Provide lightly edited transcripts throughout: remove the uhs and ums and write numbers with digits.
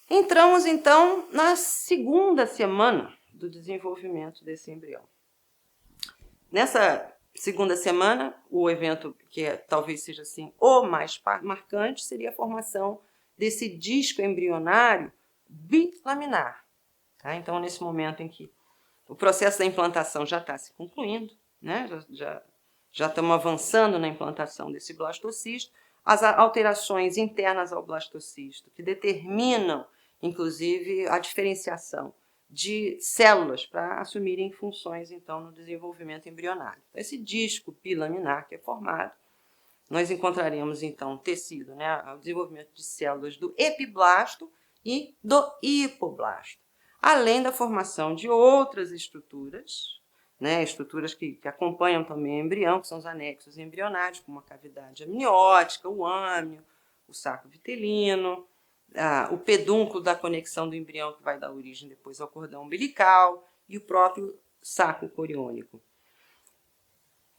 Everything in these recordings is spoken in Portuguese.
Entramos, então, na segunda semana do desenvolvimento desse embrião. Nessa segunda semana, o evento que talvez seja assim o mais marcante seria a formação desse disco embrionário bilaminar. Tá? Então, nesse momento em que o processo da implantação já está se concluindo, né? Já estamos avançando na implantação desse blastocisto, as alterações internas ao blastocisto, que determinam, inclusive, a diferenciação de células para assumirem funções, então, no desenvolvimento embrionário. Esse disco bilaminar que é formado, nós encontraremos, então, tecido, né, o desenvolvimento de células do epiblasto e do hipoblasto, além da formação de outras estruturas, né, estruturas que acompanham também o embrião, que são os anexos embrionários, como a cavidade amniótica, o âmnio, o saco vitelino, o pedúnculo da conexão do embrião, que vai dar origem depois ao cordão umbilical, e o próprio saco coriônico.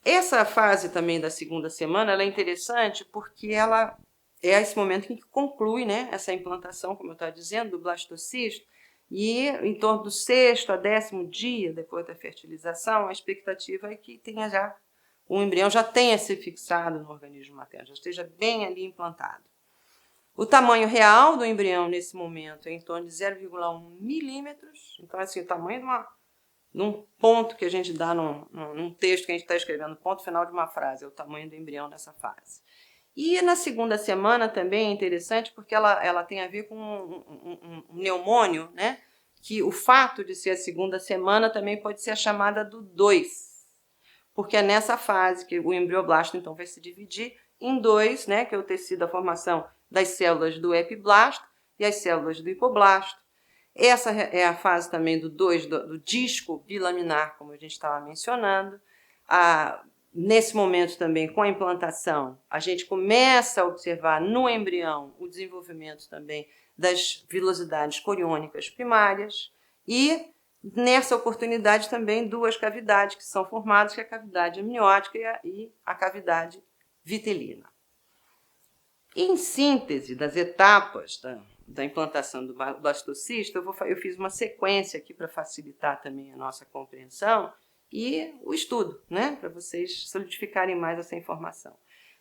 Essa fase também da segunda semana ela é interessante porque ela é esse momento em que conclui, né, essa implantação, como eu estava dizendo, do blastocisto, e em torno do 6º a 10º dia depois da fertilização, a expectativa é que tenha já o embrião já tenha se fixado no organismo materno, já esteja bem ali implantado. O tamanho real do embrião nesse momento é em torno de 0,1 milímetros, então assim, o tamanho de um ponto que a gente dá num texto que a gente está escrevendo, ponto final de uma frase, é o tamanho do embrião nessa fase. E na segunda semana também é interessante porque ela tem a ver com um mnemônio, né? Que o fato de ser a segunda semana também pode ser a chamada do 2, porque é nessa fase que o embrioblasto então vai se dividir em 2, né? Que é o tecido, a formação das células do epiblasto e as células do hipoblasto. Essa é a fase também do 2, do disco bilaminar, como a gente estava mencionando. Nesse momento também, com a implantação, a gente começa a observar no embrião o desenvolvimento também das vilosidades coriônicas primárias e, nessa oportunidade, também 2 cavidades que são formadas, que é a cavidade amniótica e a cavidade vitelina. Em síntese das etapas da implantação do blastocisto, eu fiz uma sequência aqui para facilitar também a nossa compreensão e o estudo, né, para vocês solidificarem mais essa informação.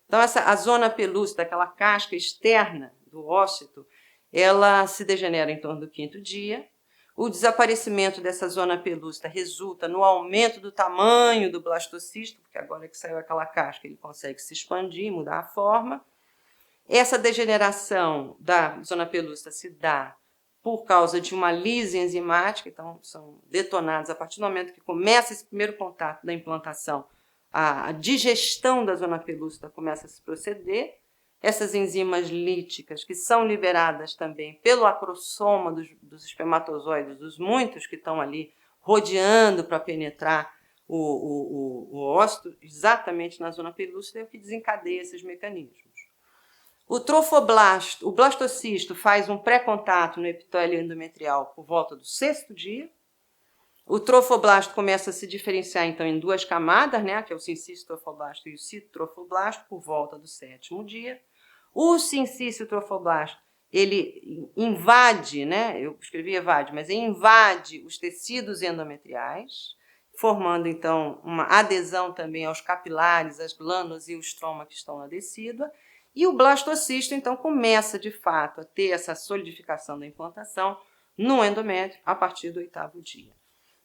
Então, a zona pelúcida, aquela casca externa do ócito, ela se degenera em torno do 5º dia. O desaparecimento dessa zona pelúcida resulta no aumento do tamanho do blastocisto, porque agora que saiu aquela casca, ele consegue se expandir, mudar a forma. Essa degeneração da zona pelúcida se dá por causa de uma lise enzimática, então são detonados a partir do momento que começa esse primeiro contato da implantação, a digestão da zona pelúcida começa a se proceder. Essas enzimas líticas, que são liberadas também pelo acrossoma dos espermatozoides, dos muitos que estão ali rodeando para penetrar o ócito, exatamente na zona pelúcida, é o que desencadeia esses mecanismos. O trofoblasto, o blastocisto, faz um pré-contato no epitélio endometrial por volta do 6º dia. O trofoblasto começa a se diferenciar, então, em 2 camadas, né, que é o sincício trofoblasto e o citotrofoblasto, por volta do 7º dia. O sincício trofoblasto, ele invade, né, eu escrevi evade, mas ele invade os tecidos endometriais, formando, então, uma adesão também aos capilares, às glândulas e o estroma que estão na decídua. E o blastocisto, então, começa, de fato, a ter essa solidificação da implantação no endométrio a partir do 8º dia.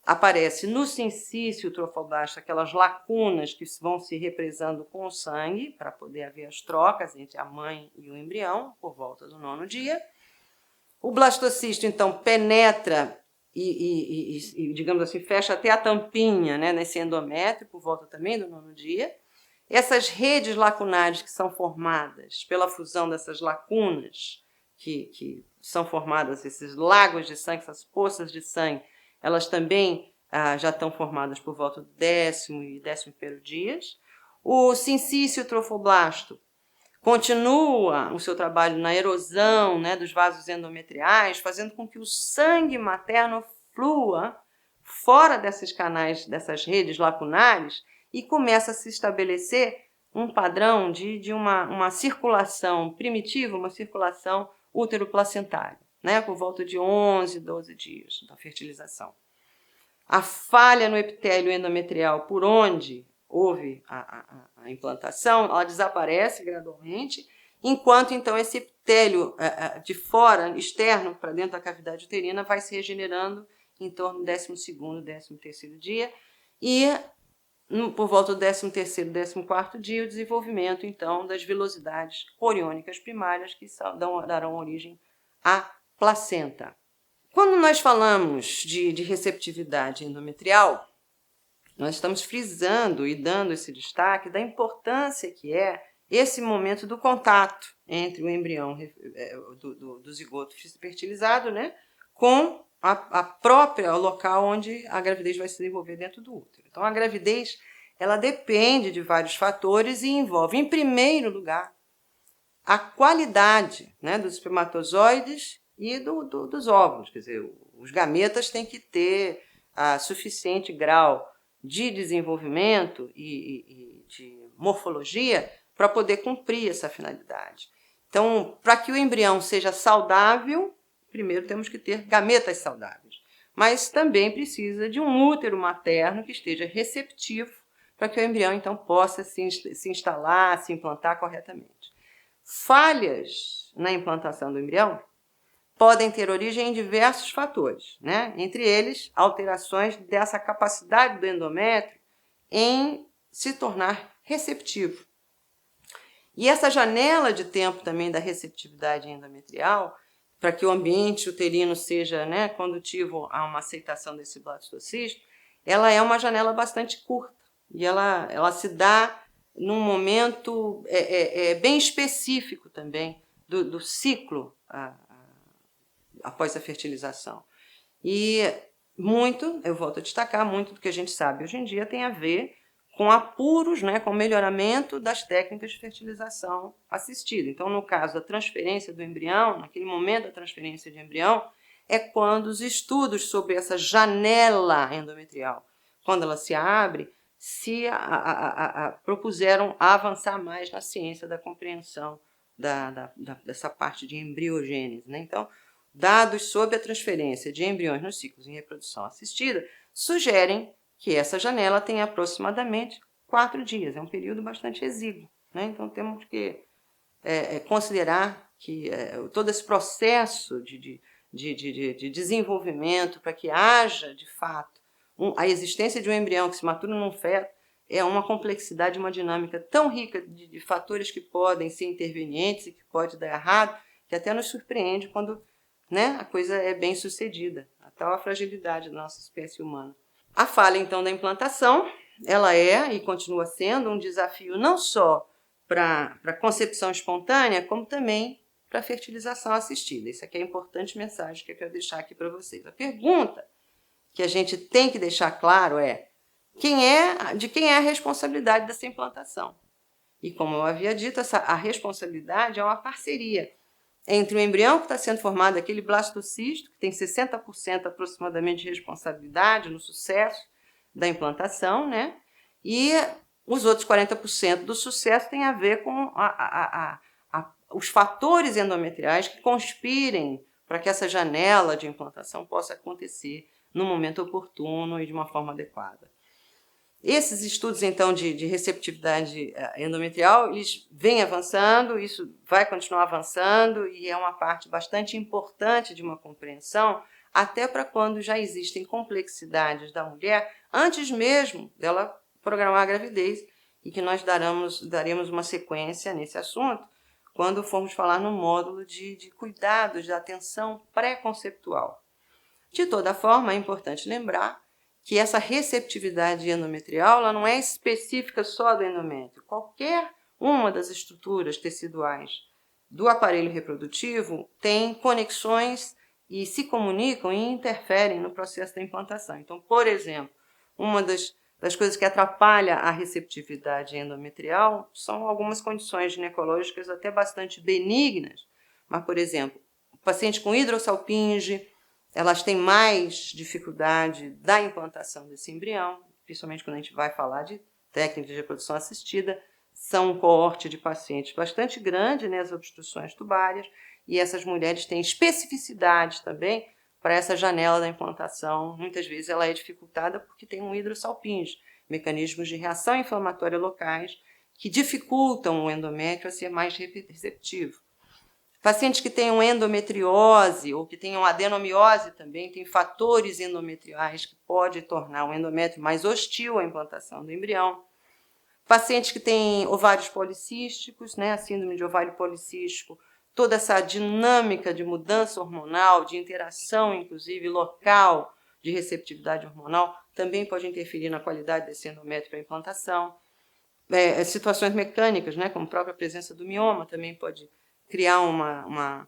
Aparece no sincício trofoblasto aquelas lacunas que vão se represando com o sangue, para poder haver as trocas entre a mãe e o embrião, por volta do 9º dia. O blastocisto, então, penetra e digamos assim, fecha até a tampinha, né, nesse endométrio, por volta também do 9º dia. Essas redes lacunares que são formadas pela fusão dessas lacunas, que são formadas, esses lagos de sangue, essas poças de sangue, elas também já estão formadas por volta do 10º e 11º dias. O sincício trofoblasto continua o seu trabalho na erosão, né, dos vasos endometriais, fazendo com que o sangue materno flua fora desses canais, dessas redes lacunares, e começa a se estabelecer um padrão de uma circulação primitiva, uma circulação útero-placentária. né, por volta de 11, 12 dias da fertilização. A falha no epitélio endometrial por onde houve a implantação, ela desaparece gradualmente, enquanto então esse epitélio de fora, externo, para dentro da cavidade uterina, vai se regenerando em torno do 12º, 13º dia, e por volta do 13º, 14º dia, o desenvolvimento então das vilosidades coriônicas primárias que darão origem à placenta. Quando nós falamos de receptividade endometrial, nós estamos frisando e dando esse destaque da importância que é esse momento do contato entre o embrião do zigoto fertilizado, né, com a própria local onde a gravidez vai se desenvolver dentro do útero. Então, a gravidez ela depende de vários fatores e envolve, em primeiro lugar, a qualidade, né, dos espermatozoides e dos óvulos. Quer dizer, os gametas têm que ter suficiente grau de desenvolvimento e de morfologia para poder cumprir essa finalidade. Então, para que o embrião seja saudável, primeiro temos que ter gametas saudáveis, mas também precisa de um útero materno que esteja receptivo para que o embrião, então, possa se instalar, se implantar corretamente. Falhas na implantação do embrião podem ter origem em diversos fatores, né? Entre eles, alterações dessa capacidade do endométrio em se tornar receptivo. E essa janela de tempo também da receptividade endometrial, para que o ambiente uterino seja, né, condutivo a uma aceitação desse blastocisto, ela é uma janela bastante curta e ela se dá num momento bem específico também do ciclo após a fertilização. E muito, eu volto a destacar, muito do que a gente sabe hoje em dia tem a ver com apuros, né, com melhoramento das técnicas de fertilização assistida. Então, no caso da transferência do embrião, naquele momento da transferência de embrião, é quando os estudos sobre essa janela endometrial, quando ela se abre, se propuseram a avançar mais na ciência da compreensão dessa parte de embriogênese, né? Então, dados sobre a transferência de embriões nos ciclos em reprodução assistida sugerem que essa janela tem aproximadamente 4 dias. É um período bastante exíguo, né? Então, temos que considerar que todo esse processo de desenvolvimento para que haja, de fato, a existência de um embrião que se matura num feto é uma complexidade, uma dinâmica tão rica de fatores que podem ser intervenientes e que pode dar errado, que até nos surpreende quando, né, a coisa é bem sucedida, a tal a fragilidade da nossa espécie humana. A falha, então, da implantação, ela é e continua sendo um desafio não só para a concepção espontânea, como também para a fertilização assistida. Isso aqui é a importante mensagem que eu quero deixar aqui para vocês. A pergunta que a gente tem que deixar claro é de quem é a responsabilidade dessa implantação. E como eu havia dito, a responsabilidade é uma parceria entre o embrião que está sendo formado, aquele blastocisto, que tem 60% aproximadamente de responsabilidade no sucesso da implantação, né? E os outros 40% do sucesso tem a ver com os fatores endometriais que conspirem para que essa janela de implantação possa acontecer no momento oportuno e de uma forma adequada. Esses estudos, então, de receptividade endometrial, eles vêm avançando, isso vai continuar avançando e é uma parte bastante importante de uma compreensão, até para quando já existem complexidades da mulher, antes mesmo dela programar a gravidez, e que nós daremos uma sequência nesse assunto, quando formos falar no módulo de cuidados, de atenção pré-conceptual. De toda forma, é importante lembrar que essa receptividade endometrial ela não é específica só do endométrio. Qualquer uma das estruturas teciduais do aparelho reprodutivo tem conexões e se comunicam e interferem no processo da implantação. Então, por exemplo, uma das coisas que atrapalha a receptividade endometrial são algumas condições ginecológicas até bastante benignas, mas, por exemplo, pacientes com hidrossalpinge, elas têm mais dificuldade da implantação desse embrião, principalmente quando a gente vai falar de técnicas de reprodução assistida, são um coorte de pacientes bastante grande, né, as obstruções tubárias, e essas mulheres têm especificidades também para essa janela da implantação. Muitas vezes ela é dificultada porque tem um hidrossalpinge, mecanismos de reação inflamatória locais que dificultam o endométrio a ser mais receptivo. Pacientes que tenham endometriose ou que tenham adenomiose também têm fatores endometriais que podem tornar o endométrio mais hostil à implantação do embrião. Pacientes que têm ovários policísticos, né, a síndrome de ovário policístico, toda essa dinâmica de mudança hormonal, de interação, inclusive, local de receptividade hormonal, também pode interferir na qualidade desse endométrio para a implantação. Situações mecânicas, né, como a própria presença do mioma, também pode criar uma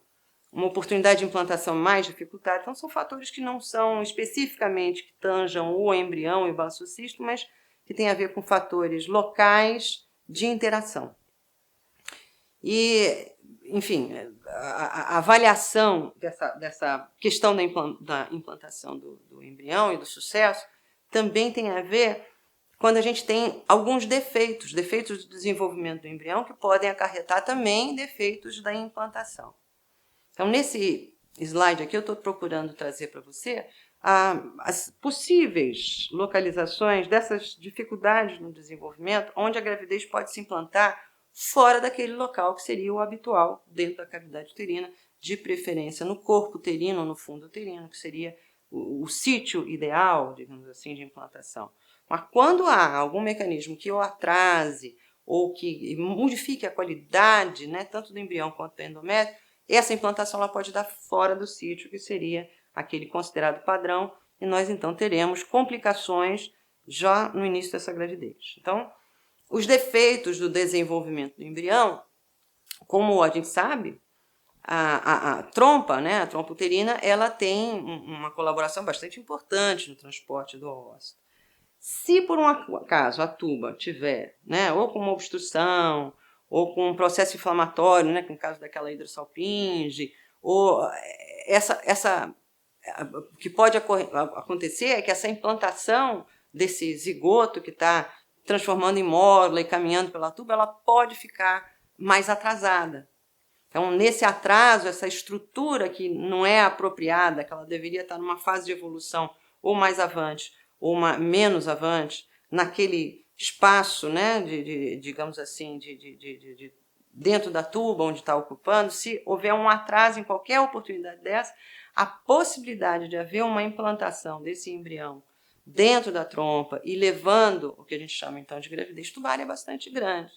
oportunidade de implantação mais dificultada. Então, são fatores que não são especificamente que tanjam o embrião e o blastocisto, mas que tem a ver com fatores locais de interação. E, enfim, a avaliação dessa questão da implantação do embrião e do sucesso também tem a ver quando a gente tem alguns defeitos do desenvolvimento do embrião que podem acarretar também defeitos da implantação. Então, nesse slide aqui, eu estou procurando trazer para você as possíveis localizações dessas dificuldades no desenvolvimento, onde a gravidez pode se implantar fora daquele local que seria o habitual dentro da cavidade uterina, de preferência no corpo uterino ou no fundo uterino, que seria o sítio ideal, digamos assim, de implantação. Mas quando há algum mecanismo que o atrase ou que modifique a qualidade, né, tanto do embrião quanto do endométrio, essa implantação ela pode dar fora do sítio, que seria aquele considerado padrão, e nós então teremos complicações já no início dessa gravidez. Então, os defeitos do desenvolvimento do embrião, como a gente sabe, a trompa, né, a trompa uterina, ela tem uma colaboração bastante importante no transporte do óvulo. Se por um acaso a tuba tiver, né, ou com uma obstrução, ou com um processo inflamatório, né, no caso daquela hidrossalpinge, ou o que pode acontecer é que essa implantação desse zigoto que está transformando em mórula e caminhando pela tuba, ela pode ficar mais atrasada. Então, nesse atraso, essa estrutura que não é apropriada, que ela deveria estar numa fase de evolução ou mais avante, ou menos avante, naquele espaço, né, digamos assim, dentro da tuba onde está ocupando, se houver um atraso em qualquer oportunidade dessa, a possibilidade de haver uma implantação desse embrião dentro da trompa e levando o que a gente chama então de gravidez tubular é bastante grande.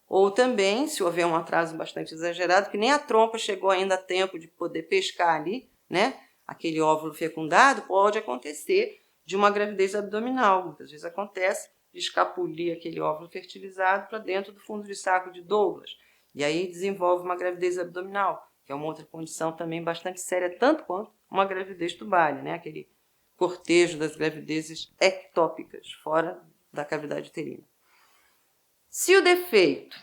Ou também, se houver um atraso bastante exagerado, que nem a trompa chegou ainda a tempo de poder pescar ali, né, aquele óvulo fecundado, pode acontecer de uma gravidez abdominal. Muitas vezes acontece de escapulir aquele óvulo fertilizado para dentro do fundo de saco de Douglas. E aí desenvolve uma gravidez abdominal, que é uma outra condição também bastante séria, tanto quanto uma gravidez tubária, né? Aquele cortejo das gravidezes ectópicas, fora da cavidade uterina. Se o defeito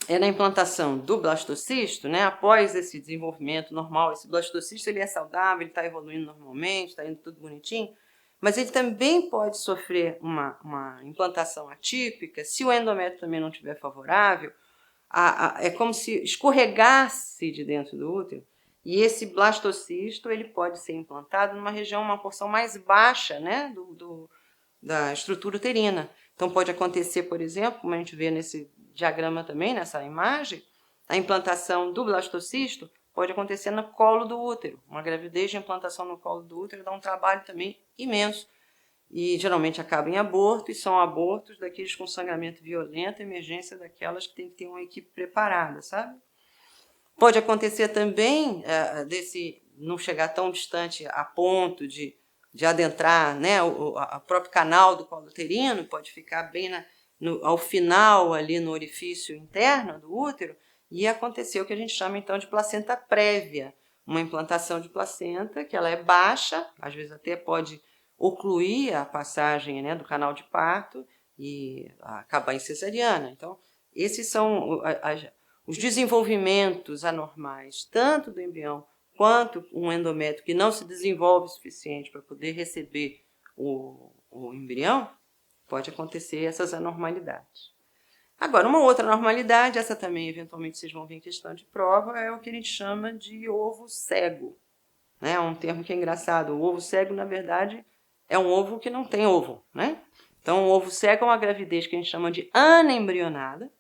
é na implantação do blastocisto, né, após esse desenvolvimento normal, esse blastocisto ele é saudável, ele está evoluindo normalmente, está indo tudo bonitinho, mas ele também pode sofrer uma implantação atípica se o endométrio também não estiver favorável. É como se escorregasse de dentro do útero e esse blastocisto ele pode ser implantado numa região, uma porção mais baixa, né, da estrutura uterina. Então pode acontecer, por exemplo, como a gente vê nesse diagrama também, nessa imagem, a implantação do blastocisto pode acontecer no colo do útero. Uma gravidez de implantação no colo do útero dá um trabalho também imenso. E geralmente acaba em aborto, e são abortos daqueles com sangramento violento, emergência daquelas que tem que ter uma equipe preparada, sabe? Pode acontecer também desse não chegar tão distante a ponto de adentrar, né, o próprio canal do colo uterino, pode ficar bem ao final, ali no orifício interno do útero, e acontecer o que a gente chama então de placenta prévia, uma implantação de placenta que ela é baixa, às vezes até pode ocluir a passagem, né, do canal de parto e acabar em cesariana. Então, esses são os desenvolvimentos anormais, tanto do embrião quanto um endométrio que não se desenvolve o suficiente para poder receber o embrião, pode acontecer essas anormalidades. Agora, uma outra normalidade, essa também eventualmente vocês vão ver em questão de prova, é o que a gente chama de ovo cego. É um termo que é engraçado. O ovo cego, na verdade, é um ovo que não tem ovo, né? Então, o ovo cego é uma gravidez que a gente chama de anembrionada.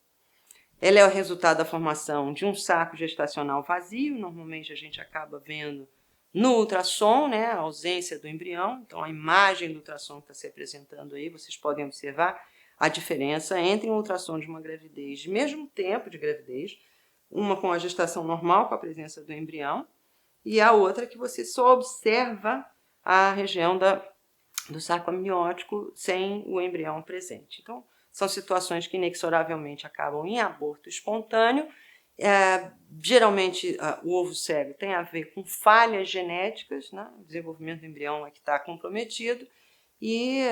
Ela é o resultado da formação de um saco gestacional vazio. Normalmente a gente acaba vendo no ultrassom, né, a ausência do embrião. Então, a imagem do ultrassom que está se apresentando aí, vocês podem observar a diferença entre um ultrassom de uma gravidez de mesmo tempo de gravidez, uma com a gestação normal, com a presença do embrião, e a outra que você só observa a região do saco amniótico sem o embrião presente. Então, são situações que inexoravelmente acabam em aborto espontâneo. Geralmente, o ovo cego tem a ver com falhas genéticas, né? O desenvolvimento do embrião é que está comprometido, e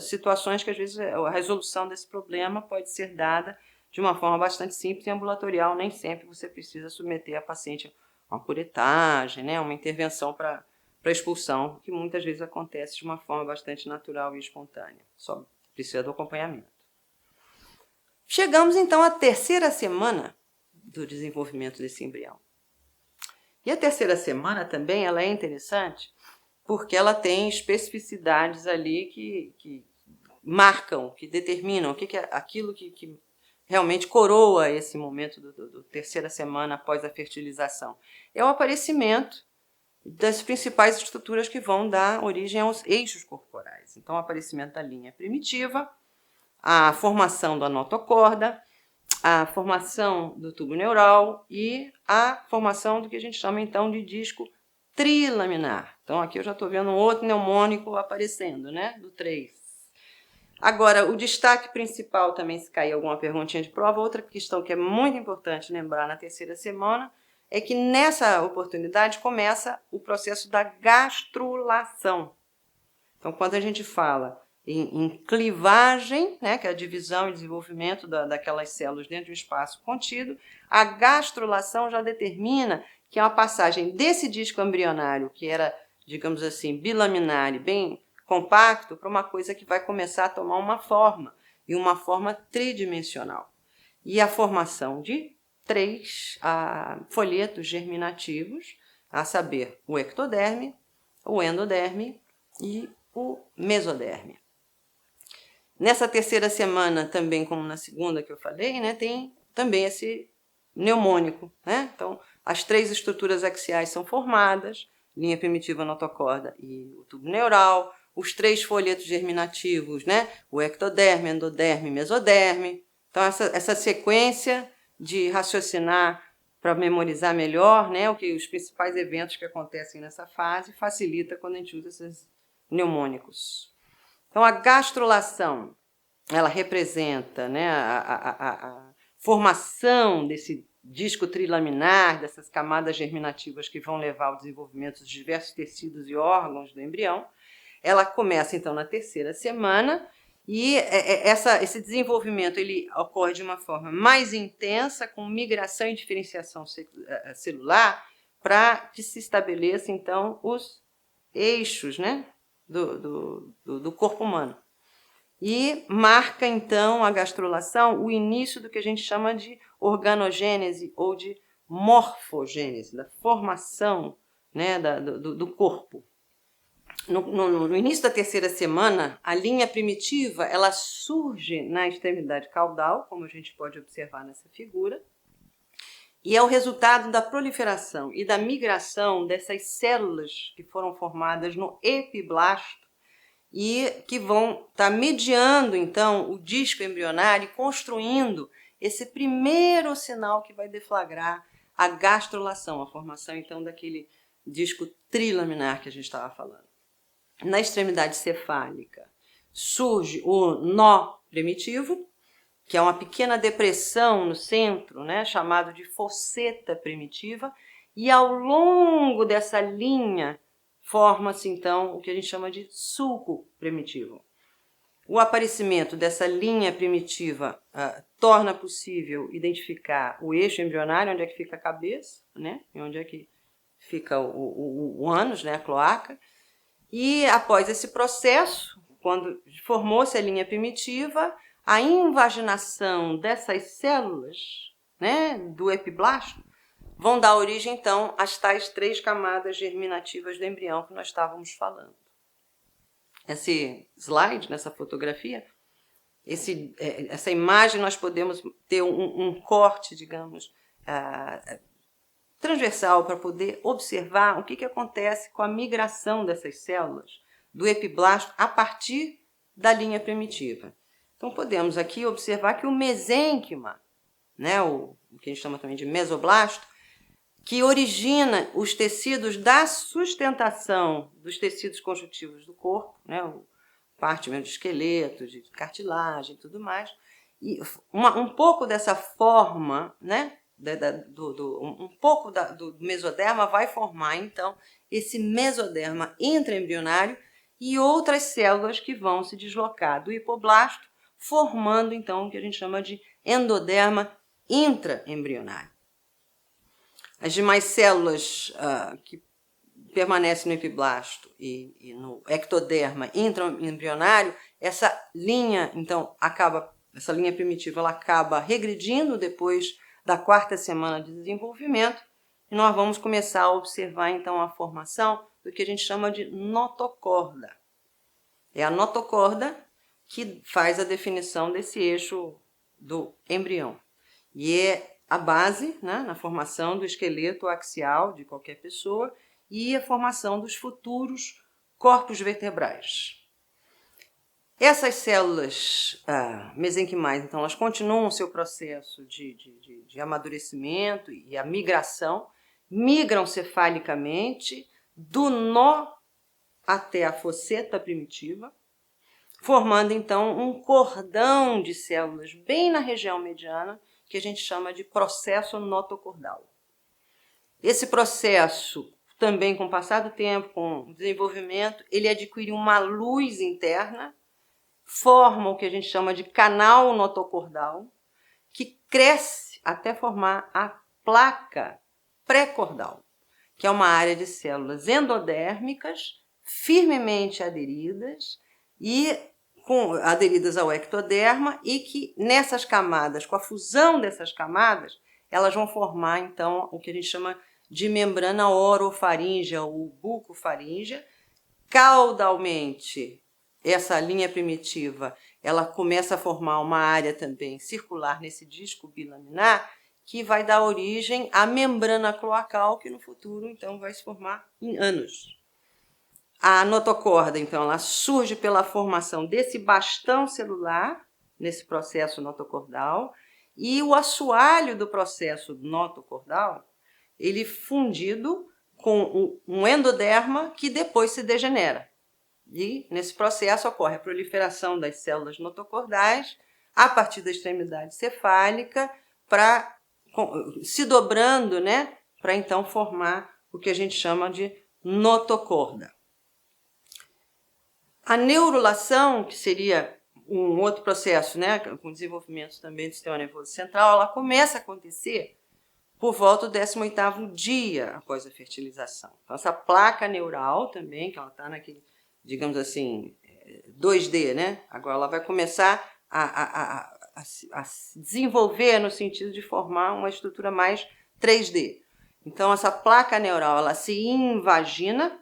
situações que, às vezes, a resolução desse problema pode ser dada de uma forma bastante simples e ambulatorial. Nem sempre você precisa submeter a paciente a uma curetagem, né? Uma intervenção para expulsão, que muitas vezes acontece de uma forma bastante natural e espontânea. Só precisa do acompanhamento. Chegamos, então, à terceira semana do desenvolvimento desse embrião. E a terceira semana também ela é interessante porque ela tem especificidades ali que marcam, que determinam o que é aquilo que realmente coroa esse momento do terceira semana após a fertilização. É o aparecimento das principais estruturas que vão dar origem aos eixos corporais. Então, o aparecimento da linha primitiva, a formação da notocorda, a formação do tubo neural e a formação do que a gente chama, então, de disco trilaminar. Então, aqui eu já estou vendo um outro mnemônico aparecendo, né? Do 3. Agora, o destaque principal também, se cair alguma perguntinha de prova, outra questão que é muito importante lembrar na terceira semana, é que nessa oportunidade começa o processo da gastrulação. Então, quando a gente fala em clivagem, né, que é a divisão e desenvolvimento daquelas células dentro de um espaço contido, a gastrulação já determina que é uma passagem desse disco embrionário, que era, digamos assim, bilaminar e bem compacto, para uma coisa que vai começar a tomar uma forma, e uma forma tridimensional. E a formação de 3 folhetos germinativos, a saber, o ectoderme, o endoderme e o mesoderme. Nessa terceira semana, também como na segunda que eu falei, né, tem também esse mnemônico, né? Então, as 3 estruturas axiais são formadas, linha primitiva, notocorda e o tubo neural, os 3 folhetos germinativos, né? O ectoderme, endoderme e mesoderme. Então, essa sequência de raciocinar para memorizar melhor, né, os principais eventos que acontecem nessa fase facilita quando a gente usa esses mnemônicos. Então, a gastrulação, ela representa, né, a formação desse disco trilaminar, dessas camadas germinativas que vão levar ao desenvolvimento de diversos tecidos e órgãos do embrião. Ela começa, então, na terceira semana e esse desenvolvimento ele ocorre de uma forma mais intensa, com migração e diferenciação celular, para que se estabeleça, então, os eixos, né, do corpo humano. E marca, então, a gastrulação o início do que a gente chama de organogênese ou de morfogênese, da formação, né, do corpo. No início da terceira semana, a linha primitiva ela surge na extremidade caudal, como a gente pode observar nessa figura, e é o resultado da proliferação e da migração dessas células que foram formadas no epiblasto e que vão estar mediando, então, o disco embrionário e construindo esse primeiro sinal que vai deflagrar a gastrulação, a formação, então, daquele disco trilaminar que a gente estava falando. Na extremidade cefálica surge o nó primitivo, que é uma pequena depressão no centro, né, chamado de fosseta primitiva, e ao longo dessa linha forma-se, então, o que a gente chama de sulco primitivo. O aparecimento dessa linha primitiva torna possível identificar o eixo embrionário, onde é que fica a cabeça, né, e onde é que fica o ânus, né, a cloaca. E após esse processo, quando formou-se a linha primitiva, a invaginação dessas células, né, do epiblasto, vão dar origem, então, às tais 3 camadas germinativas do embrião que nós estávamos falando. Esse slide, nessa fotografia, essa imagem, nós podemos ter um corte, digamos, transversal para poder observar o que acontece com a migração dessas células do epiblasto a partir da linha primitiva. Então, podemos aqui observar que o mesênquima, né, o que a gente chama também de mesoblasto, que origina os tecidos da sustentação dos tecidos conjuntivos do corpo, né, parte mesmo de esqueleto, de cartilagem e tudo mais, e um pouco dessa forma, né, um pouco do mesoderma vai formar, então, esse mesoderma intraembrionário e outras células que vão se deslocar do hipoblasto, formando, então, o que a gente chama de endoderma intraembrionário. As demais células que permanecem no epiblasto e no ectoderma intraembrionário, essa linha, então, essa linha primitiva, ela acaba regredindo depois da 4ª semana de desenvolvimento, e nós vamos começar a observar, então, a formação do que a gente chama de notocorda. É a notocorda que faz a definição desse eixo do embrião. E é a base, né, na formação do esqueleto axial de qualquer pessoa e a formação dos futuros corpos vertebrais. Essas células mesenquimais, então, elas continuam o seu processo de amadurecimento e a migração, migram cefalicamente do nó até a fosseta primitiva, formando, então, um cordão de células bem na região mediana, que a gente chama de processo notocordal. Esse processo, também com o passar do tempo, com o desenvolvimento, ele adquire uma luz interna, forma o que a gente chama de canal notocordal, que cresce até formar a placa pré-cordal, que é uma área de células endodérmicas, firmemente aderidas ao ectoderma, e que nessas camadas, com a fusão dessas camadas, elas vão formar, então, o que a gente chama de membrana orofaríngea ou bucofaríngea. Caudalmente, essa linha primitiva, ela começa a formar uma área também circular nesse disco bilaminar, que vai dar origem à membrana cloacal, que no futuro, então, vai se formar em ânus. A notocorda, então, ela surge pela formação desse bastão celular, nesse processo notocordal, e o assoalho do processo notocordal, ele fundido com um endoderma que depois se degenera. E, nesse processo, ocorre a proliferação das células notocordais a partir da extremidade cefálica, se dobrando, né, para então formar o que a gente chama de notocorda. A neurulação, que seria um outro processo, né, com desenvolvimento também do sistema nervoso central, ela começa a acontecer por volta do 18º dia após a fertilização. Então, essa placa neural também, que ela está naquele, digamos assim, 2D, né? Agora ela vai começar a se desenvolver no sentido de formar uma estrutura mais 3D. Então, essa placa neural, ela se invagina,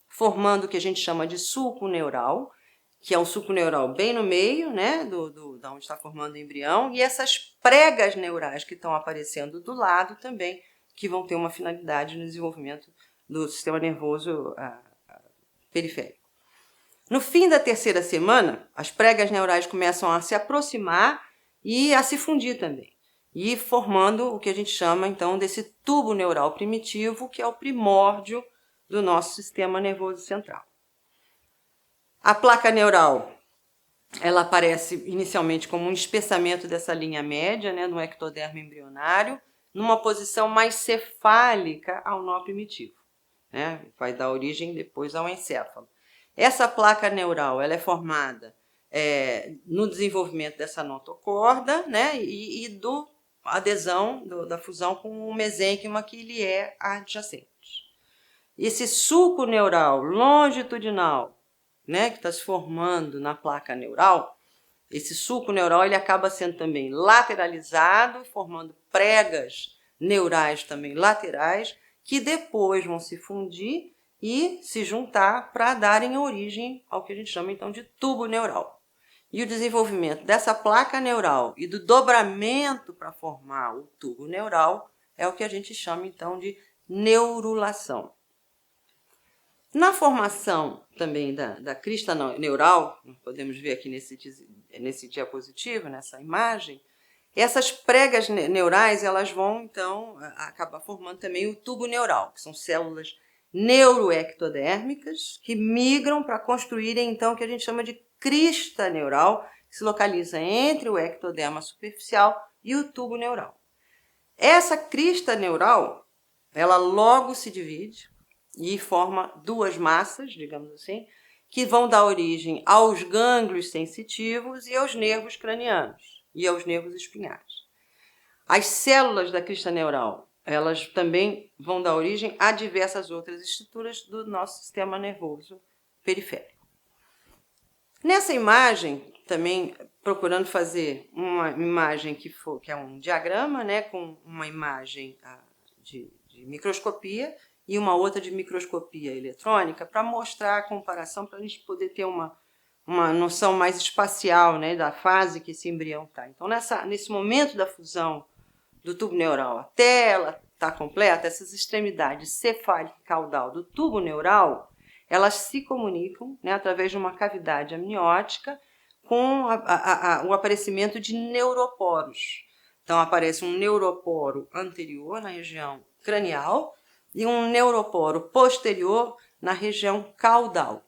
formando o que a gente chama de sulco neural, que é um sulco neural bem no meio, né, da onde está formando o embrião, e essas pregas neurais que estão aparecendo do lado também, que vão ter uma finalidade no desenvolvimento do sistema nervoso periférico. No fim da 3ª semana, as pregas neurais começam a se aproximar e a se fundir também, e formando o que a gente chama, então, desse tubo neural primitivo, que é o primórdio do nosso sistema nervoso central. A placa neural, ela aparece inicialmente como um espessamento dessa linha média, né, no ectoderma embrionário, numa posição mais cefálica ao nó primitivo, né, vai dar origem depois ao encéfalo. Essa placa neural, ela é formada no desenvolvimento dessa notocorda, né, e do adesão, da fusão com o mesênquima, que ele é adjacente. Esse sulco neural longitudinal, né, que está se formando na placa neural, esse sulco neural ele acaba sendo também lateralizado, formando pregas neurais também laterais, que depois vão se fundir e se juntar para darem origem ao que a gente chama então de tubo neural. E o desenvolvimento dessa placa neural e do dobramento para formar o tubo neural é o que a gente chama então de neurulação. Na formação também da crista neural, podemos ver aqui nesse diapositivo, nessa imagem, essas pregas neurais elas vão então acabar formando também o tubo neural, que são células neuroectodérmicas que migram para construírem então o que a gente chama de crista neural, que se localiza entre o ectoderma superficial e o tubo neural. Essa crista neural, ela logo se divide e forma duas massas, digamos assim, que vão dar origem aos gânglios sensitivos e aos nervos cranianos e aos nervos espinhares. As células da crista neural, elas também vão dar origem a diversas outras estruturas do nosso sistema nervoso periférico. Nessa imagem, também procurando fazer uma imagem que é um diagrama, né, com uma imagem de microscopia e uma outra de microscopia eletrônica, para mostrar a comparação, para a gente poder ter uma noção mais espacial, né, da fase que esse embrião está. Então, nesse momento da fusão do tubo neural até ela estar completa, essas extremidades cefálica e caudal do tubo neural, elas se comunicam, né, através de uma cavidade amniótica com o aparecimento de neuroporos. Então, aparece um neuroporo anterior na região cranial e um neuroporo posterior na região caudal.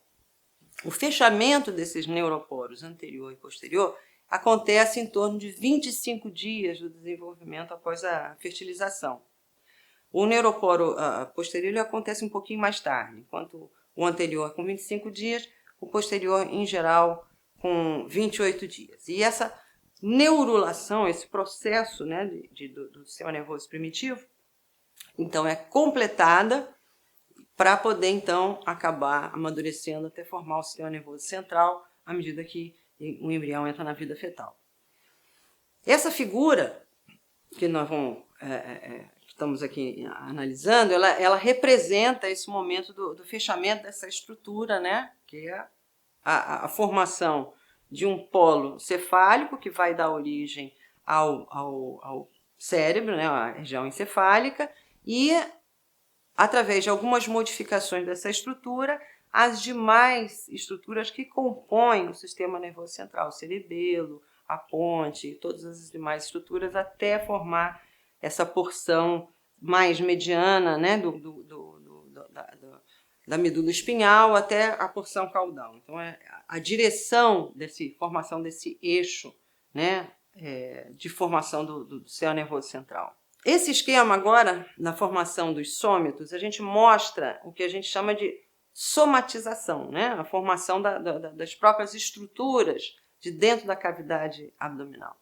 O fechamento desses neuroporos anterior e posterior acontece em torno de 25 dias do desenvolvimento após a fertilização. O neuroporo posterior acontece um pouquinho mais tarde, enquanto o anterior com 25 dias, o posterior, em geral, com 28 dias. E essa neurulação, esse processo, né, do sistema nervoso primitivo, então é completada para poder, então, acabar amadurecendo até formar o sistema nervoso central à medida que o embrião entra na vida fetal. Essa figura que nós estamos aqui analisando, ela representa esse momento do fechamento dessa estrutura, né, que é a formação de um polo cefálico que vai dar origem ao cérebro, né, a região encefálica, e através de algumas modificações dessa estrutura, as demais estruturas que compõem o sistema nervoso central, o cerebelo, a ponte, todas as demais estruturas, até formar essa porção mais mediana, né, da medula espinhal até a porção caudal. Então, é a direção formação desse eixo, né, de formação do sistema nervoso central. Esse esquema agora, na formação dos sômitos, a gente mostra o que a gente chama de somatização, né? A formação das próprias estruturas de dentro da cavidade abdominal.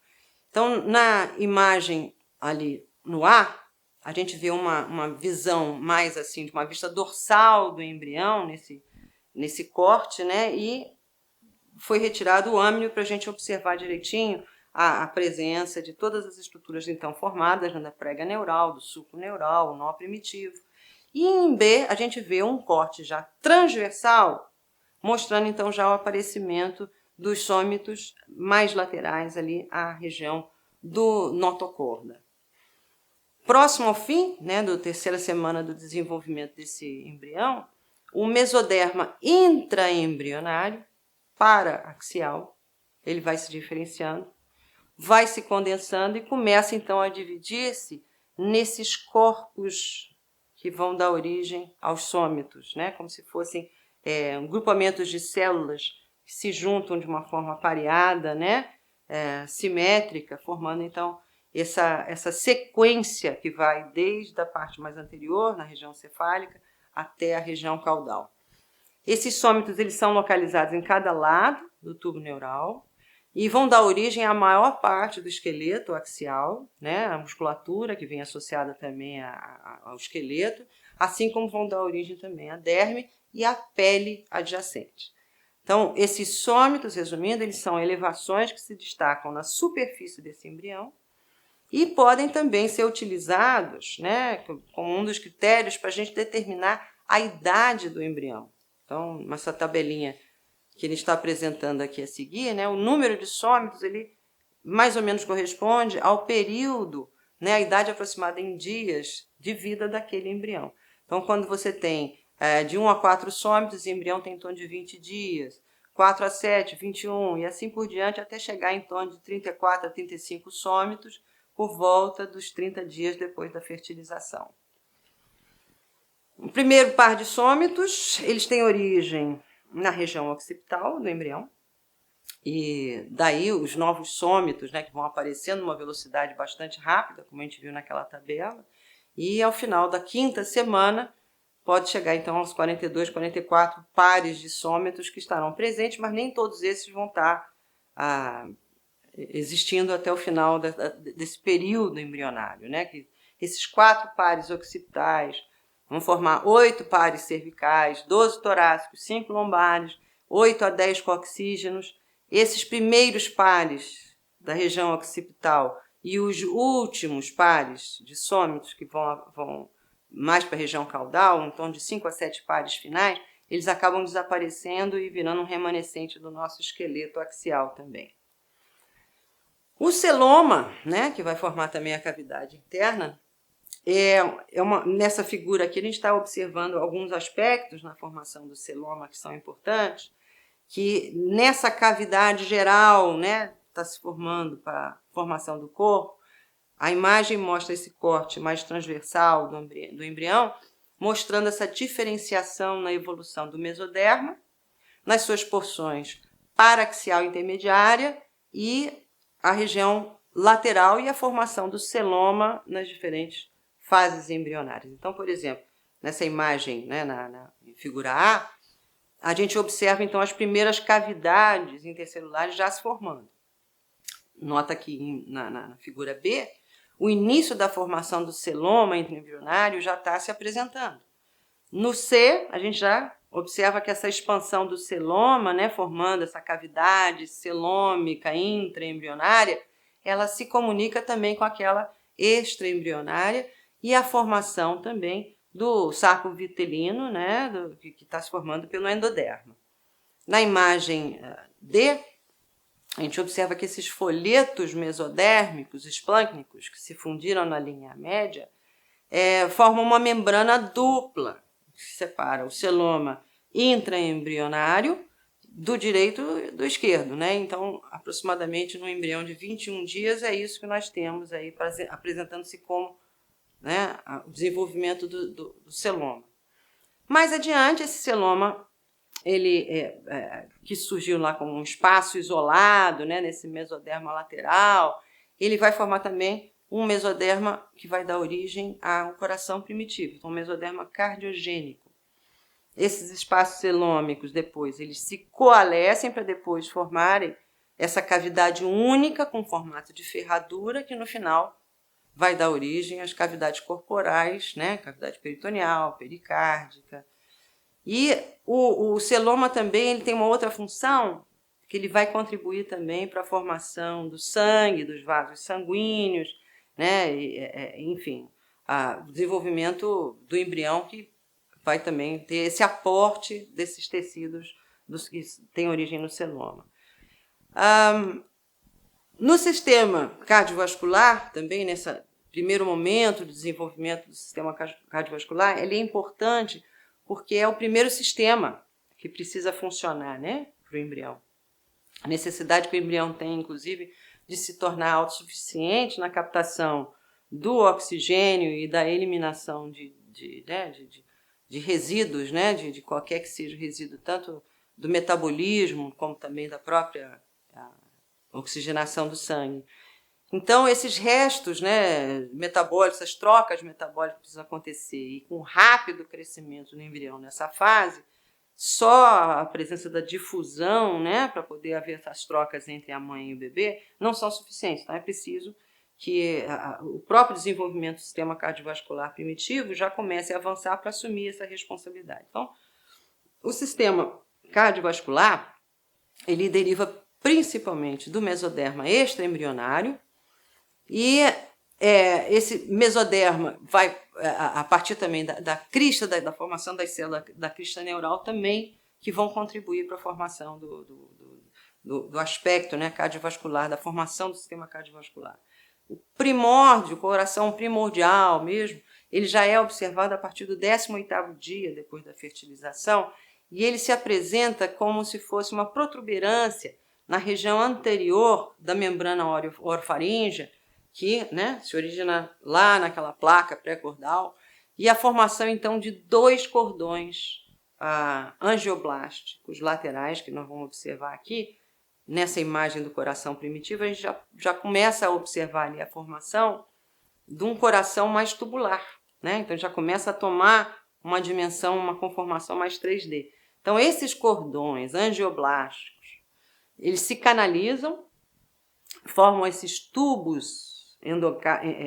Então, na imagem ali no A, a gente vê uma visão mais assim, de uma vista dorsal do embrião, nesse corte, né? E foi retirado o âmnio para a gente observar direitinho a presença de todas as estruturas então formadas, da prega neural, do sulco neural, o nó primitivo. E em B a gente vê um corte já transversal, mostrando então já o aparecimento dos sômitos mais laterais ali à região do notocorda. Próximo ao fim, né, da terceira semana do desenvolvimento desse embrião, o mesoderma intraembrionário para-axial, ele vai se diferenciando, vai se condensando e começa então a dividir-se nesses corpos que vão dar origem aos sômitos, né? Como se fossem grupamentos de células que se juntam de uma forma pareada, né? Simétrica, formando então essa sequência que vai desde a parte mais anterior, na região cefálica, até a região caudal. Esses sômitos eles são localizados em cada lado do tubo neural, e vão dar origem à maior parte do esqueleto axial, né, a musculatura que vem associada também ao esqueleto, assim como vão dar origem também à derme e à pele adjacente. Então, esses sômitos, resumindo, eles são elevações que se destacam na superfície desse embrião e podem também ser utilizados, né, como um dos critérios para a gente determinar a idade do embrião. Então, nessa tabelinha que ele está apresentando aqui a seguir, né, o número de sômitos, ele mais ou menos corresponde ao período, né, a idade aproximada em dias de vida daquele embrião. Então, quando você tem de 1 a 4 sômitos, o embrião tem em torno de 20 dias, 4 a 7, 21, e assim por diante, até chegar em torno de 34 a 35 sômitos, por volta dos 30 dias depois da fertilização. O primeiro par de sômitos, eles têm origem na região occipital do embrião, e daí os novos sômitos, né, que vão aparecendo numa velocidade bastante rápida, como a gente viu naquela tabela, e ao final da 5ª semana, pode chegar então aos 42, 44 pares de sômitos que estarão presentes, mas nem todos esses vão estar existindo até o final desse período embrionário, né? Que esses 4 pares occipitais vão formar 8 pares cervicais, 12 torácicos, 5 lombares, 8 a 10 coxígenos. Esses primeiros pares da região occipital e os últimos pares de sômitos que vão mais para a região caudal, em torno de 5 a 7 pares finais, eles acabam desaparecendo e virando um remanescente do nosso esqueleto axial também. O celoma, né, que vai formar também a cavidade interna, nessa figura aqui a gente está observando alguns aspectos na formação do celoma que são importantes, que nessa cavidade geral, né, está se formando para a formação do corpo. A imagem mostra esse corte mais transversal do embrião, mostrando essa diferenciação na evolução do mesoderma, nas suas porções paraxial intermediária e a região lateral e a formação do celoma nas diferentes fases embrionárias. Então, por exemplo, nessa imagem, né, na figura a gente observa então as primeiras cavidades intercelulares já se formando. Nota que na figura B, o início da formação do celoma intraembrionário já está se apresentando. No C, a gente já observa que essa expansão do celoma, né, formando essa cavidade celômica intraembrionária, ela se comunica também com aquela extraembrionária e a formação também do saco vitelino, né, que está se formando pelo endoderma. Na imagem D, a gente observa que esses folhetos mesodérmicos, esplâncnicos, que se fundiram na linha média, formam uma membrana dupla, que separa o celoma intraembrionário do direito e do esquerdo, né? Então, aproximadamente no embrião de 21 dias, é isso que nós temos aí, apresentando-se como, né, o desenvolvimento do celoma. Mais adiante, esse celoma, ele que surgiu lá como um espaço isolado, né, nesse mesoderma lateral, ele vai formar também um mesoderma que vai dar origem ao coração primitivo, então um mesoderma cardiogênico. Esses espaços celômicos, depois, eles se coalescem para depois formarem essa cavidade única com formato de ferradura, que no final vai dar origem às cavidades corporais, né, cavidade peritoneal, pericárdica. E o celoma também ele tem uma outra função, que ele vai contribuir também para a formação do sangue, dos vasos sanguíneos, né? Enfim, o desenvolvimento do embrião, que vai também ter esse aporte desses tecidos que têm origem no celoma. No sistema cardiovascular, também nesse primeiro momento de desenvolvimento do sistema cardiovascular, ele é importante porque é o primeiro sistema que precisa funcionar, né, para o embrião. A necessidade que o embrião tem, inclusive, de se tornar autossuficiente na captação do oxigênio e da eliminação de resíduos, né, de qualquer que seja o resíduo, tanto do metabolismo como também da própria oxigenação do sangue. Então, esses restos, né, metabólicos, essas trocas metabólicas precisam acontecer, e com rápido crescimento no embrião nessa fase, só a presença da difusão, né, para poder haver essas trocas entre a mãe e o bebê, não são suficientes. Então, é preciso que o próprio desenvolvimento do sistema cardiovascular primitivo já comece a avançar para assumir essa responsabilidade. Então, o sistema cardiovascular, ele deriva principalmente do mesoderma extraembrionário, e esse mesoderma vai, a partir também da crista, da formação das células da crista neural também, que vão contribuir para a formação do aspecto, né, cardiovascular, da formação do sistema cardiovascular. O primórdio, o coração primordial mesmo, ele já é observado a partir do 18º dia depois da fertilização, e ele se apresenta como se fosse uma protuberância na região anterior da membrana orofaríngea, que, né, se origina lá naquela placa pré-cordal, e a formação, então, de 2 cordões angioblásticos laterais, que nós vamos observar aqui. Nessa imagem do coração primitivo, a gente já começa a observar ali a formação de um coração mais tubular, né? Então, já começa a tomar uma dimensão, uma conformação mais 3D. Então, esses cordões angioblásticos, eles se canalizam, formam esses tubos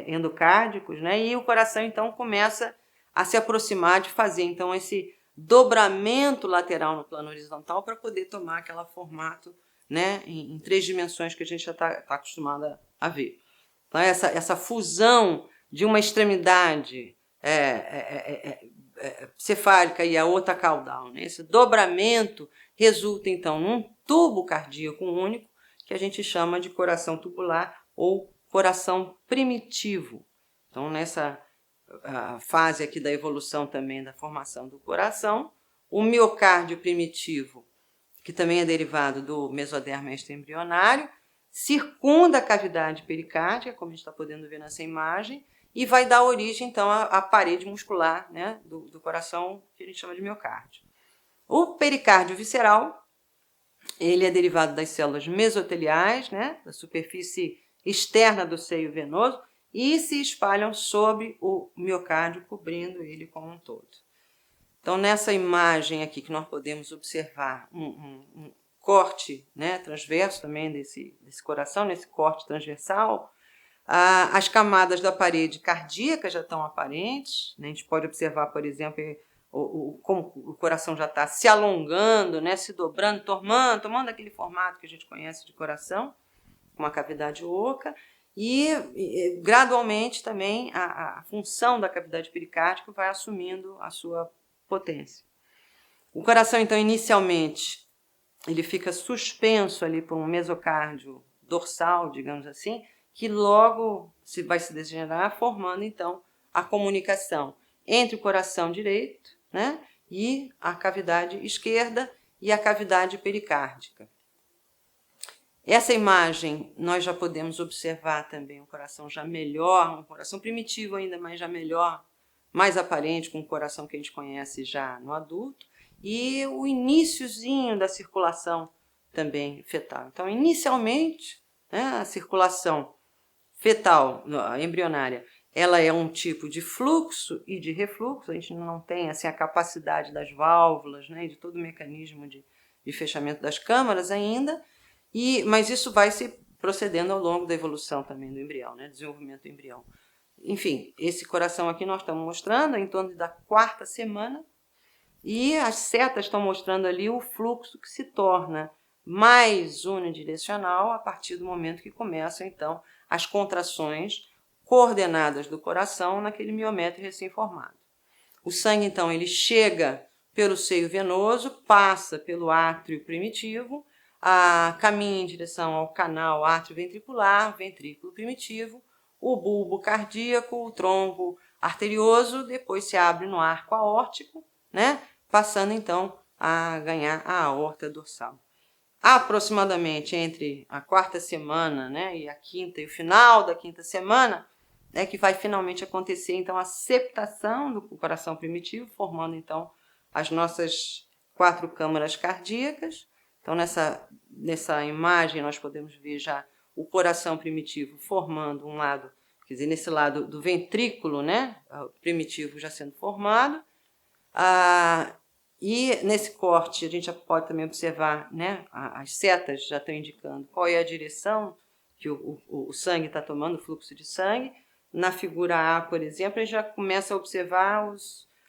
endocárdicos, né? E o coração, então, começa a se aproximar de fazer, então, esse dobramento lateral no plano horizontal para poder tomar aquele formato, né, em 3 dimensões que a gente já está acostumado a ver. Então, essa fusão de uma extremidade cefálica e a outra caudal, né? Esse dobramento resulta, então, num tubo cardíaco único, que a gente chama de coração tubular ou coração primitivo. Então, nessa fase aqui da evolução também da formação do coração, o miocárdio primitivo, que também é derivado do mesoderma extraembrionário, circunda a cavidade pericárdica, como a gente está podendo ver nessa imagem, e vai dar origem, então, à parede muscular, né, do coração, que a gente chama de miocárdio. O pericárdio visceral, ele é derivado das células mesoteliais, né, da superfície externa do seio venoso, e se espalham sobre o miocárdio, cobrindo ele como um todo. Então, nessa imagem aqui que nós podemos observar um corte, né, transverso também desse coração, nesse corte transversal, as camadas da parede cardíaca já estão aparentes, né? A gente pode observar, por exemplo, como o coração já está se alongando, né, se dobrando, tomando aquele formato que a gente conhece de coração, com uma cavidade oca, e gradualmente também a função da cavidade pericárdica vai assumindo a sua potência. O coração, então, inicialmente, ele fica suspenso ali por um mesocárdio dorsal, digamos assim, que logo vai se degenerar, formando, então, a comunicação entre o coração direito, né, e a cavidade esquerda e a cavidade pericárdica. Essa imagem, nós já podemos observar também um coração já melhor, um coração primitivo ainda, mas já melhor, mais aparente, com o coração que a gente conhece já no adulto, e o iniciozinho da circulação também fetal. Então, inicialmente, né, a circulação fetal, embrionária, ela é um tipo de fluxo e de refluxo, a gente não tem assim, a capacidade das válvulas, né, de todo o mecanismo de fechamento das câmaras ainda, mas isso vai se procedendo ao longo da evolução também do embrião, né, desenvolvimento do embrião. Enfim, esse coração aqui nós estamos mostrando em torno da 4ª semana, e as setas estão mostrando ali o fluxo que se torna mais unidirecional a partir do momento que começam, então, as contrações coordenadas do coração naquele miométrio recém-formado. O sangue, então, ele chega pelo seio venoso, passa pelo átrio primitivo, caminha em direção ao canal átrio-ventricular, ventrículo primitivo, o bulbo cardíaco, o tronco arterioso, depois se abre no arco aórtico, né, passando então a ganhar a aorta dorsal. Aproximadamente entre a 4ª semana, né, e a 5ª e o final da 5ª semana, é que vai finalmente acontecer então a septação do coração primitivo, formando então as nossas 4 câmaras cardíacas. Então nessa imagem nós podemos ver já o coração primitivo formando um lado, quer dizer, nesse lado do ventrículo, né, primitivo já sendo formado. E nesse corte a gente já pode também observar, né, as setas já estão indicando qual é a direção que o sangue está tomando, o fluxo de sangue. Na figura A, por exemplo, a gente já começa a observar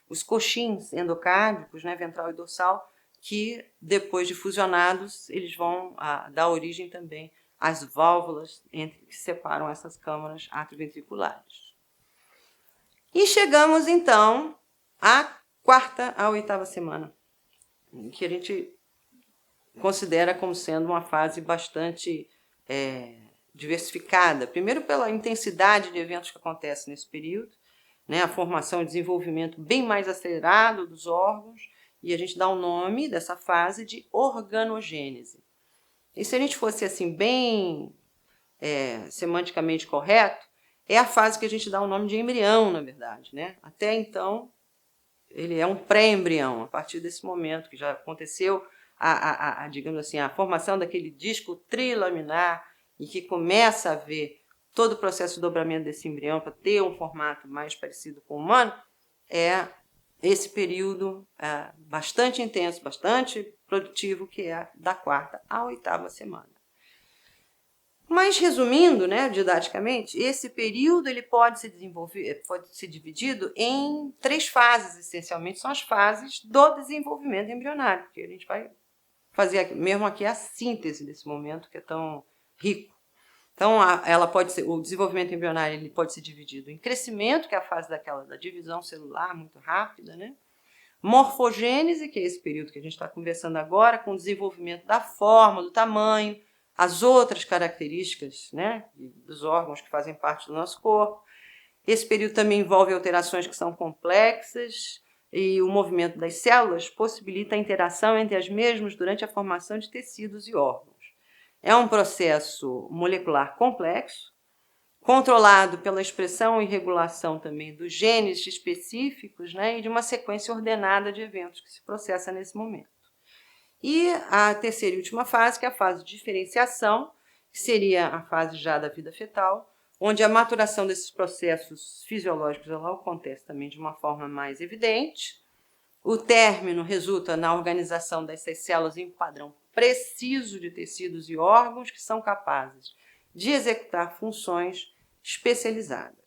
os coxins endocárdicos, né, ventral e dorsal, que depois de fusionados, eles vão dar origem também às válvulas que separam essas câmaras atrioventriculares. E chegamos, então, à 4ª à 8ª semana, que a gente considera como sendo uma fase bastante diversificada. Primeiro, pela intensidade de eventos que acontecem nesse período, né, a formação e desenvolvimento bem mais acelerado dos órgãos, e a gente dá o nome dessa fase de organogênese. E se a gente fosse assim bem semanticamente correto, é a fase que a gente dá o nome de embrião, na verdade, né? Até então, ele é um pré-embrião. A partir desse momento que já aconteceu digamos assim, a formação daquele disco trilaminar e que começa a haver todo o processo de dobramento desse embrião para ter um formato mais parecido com o humano, é esse período bastante intenso, bastante produtivo, que é da 4ª à 8ª semana. Mas, resumindo, né, didaticamente, esse período ele pode ser dividido em 3 fases, essencialmente, são as fases do desenvolvimento embrionário, que a gente vai fazer mesmo aqui a síntese desse momento que é tão rico. Então, o desenvolvimento embrionário ele pode ser dividido em crescimento, que é a fase da divisão celular muito rápida, né? Morfogênese, que é esse período que a gente está conversando agora, com o desenvolvimento da forma, do tamanho, as outras características, né, dos órgãos que fazem parte do nosso corpo. Esse período também envolve alterações que são complexas e o movimento das células possibilita a interação entre as mesmas durante a formação de tecidos e órgãos. É um processo molecular complexo, controlado pela expressão e regulação também dos genes específicos, né, e de uma sequência ordenada de eventos que se processa nesse momento. E a terceira e última fase, que é a fase de diferenciação, que seria a fase já da vida fetal, onde a maturação desses processos fisiológicos ela acontece também de uma forma mais evidente. O término resulta na organização dessas células em um padrão preciso de tecidos e órgãos que são capazes de executar funções especializadas.